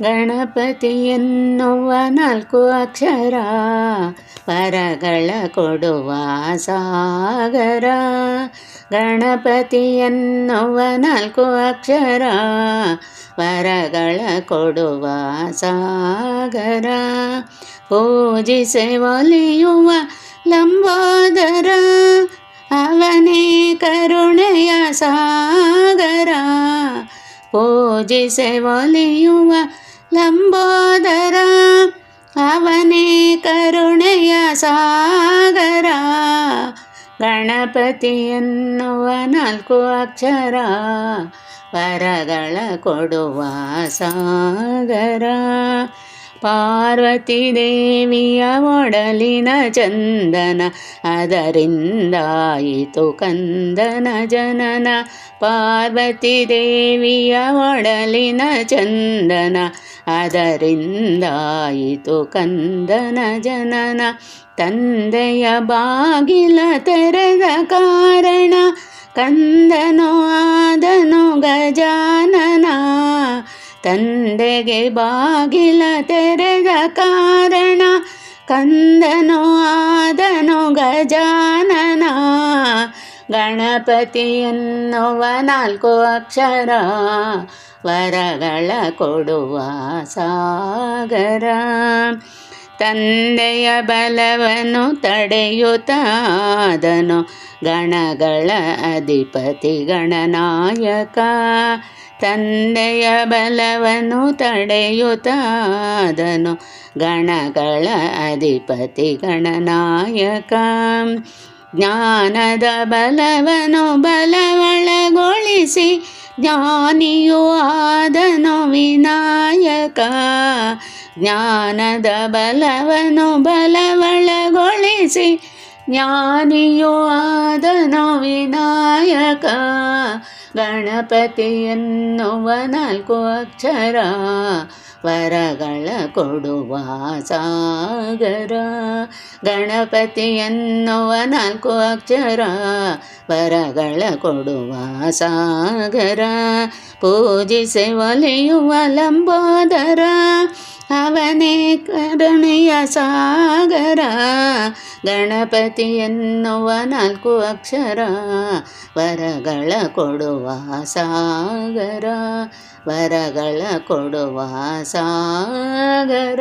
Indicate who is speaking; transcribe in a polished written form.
Speaker 1: ಗಣಪತಿ ಎನ್ನುವ 4 ಅಕ್ಷರ ವರಗಳ ಕೊಡುವ ಸಾಗರ. ಗಣಪತಿ ಎನ್ನುವ 4 ಅಕ್ಷರ ವರಗಳ ಕೊಡುವ ಸಾಗರ. ಪೂಜಿಸೆ ಒಲಿಯುವ ಲಂಬೋದರ ಅವನೇ ಕರುಣೆಯ ಸಾಗರ. ಪೂಜಿಸೆ ಒಲಿಯುವ ಲಂಬೋದರ ಅವನೇ ಕರುಣೆಯ ಸಾಗರ. ಗಣಪತಿ ಎನ್ನುವ 4 ಅಕ್ಷರ ವರಗಳ ಕೊಡುವ ಸಾಗರ. ಪಾರ್ವತಿ ದೇವಿಯ ಒಡಲಿನ ಚಂದನ ಅದರಿಂದಾಯಿತು ಕಂದನ ಜನನ. ಪಾರ್ವತಿ ದೇವಿಯ ಒಡಲಿನ ಚಂದನ ಅದರಿಂದಾಯಿತು ಕಂದನ ಜನನ. ತಂದೆಯ ಬಾಗಿಲ ತೆರೆದ ಕಾರಣ ಕಂದನು ಆದನು ಗಜಾನನ. ತಂದೆಗೆ ಬಾಗಿಲ ತೆರೆದ ಕಾರಣ ಕಂದನು ಆದನು ಗಜಾನನ. ಗಣಪತಿ ಎನ್ನುವ 4 ಅಕ್ಷರ ವರಗಳ ಕೊಡುವ ಸಾಗರ. ತಂದೆಯ ಬಲವನ್ನು ತಡೆಯುತ್ತಾದನು ಗಣಗಳ ಅಧಿಪತಿ ಗಣನಾಯಕ. ತಂದೆಯ ಬಲವನ್ನು ತಡೆಯುತ್ತಾದನು ಗಣಗಳ ಅಧಿಪತಿ ಗಣನಾಯಕ. ಜ್ಞಾನದ ಬಲವನ್ನು ಬಲವಳಗೊಳಿಸಿ ಜ್ಞಾನಿಯೂ ಆದನು ವಿನಾಯಕ. ಜ್ಞಾನದ ಬಲವನ್ನು ಬಲವಳಗೊಳಿಸಿ ಜ್ಞಾನಿಯೂ ಆದನು ವಿನಾಯಕ. ಗಣಪತಿ ಎನ್ನುವ 4 ಅಕ್ಷರ ವರಗಳ ಕೊಡುವ ಸಾಗರ. ಗಣಪತಿ ಎನ್ನುವ 4 ಅಕ್ಷರ ವರಗಳ ಕೊಡುವ ಸಾಗರ. ಪೂಜಿಸೆ ಒಲಿಯುವ ಲಂಬೋದರ ಅವನೇ ಕರುಣೆಯ ಸಾಗರ. ಗಣಪತಿ ಎನ್ನುವ 4 ಅಕ್ಷರ ವರಗಳ ಕೊಡುವ ಸಾಗರ. ವರಗಳ ಕೊಡುವ ಸಾಗರ.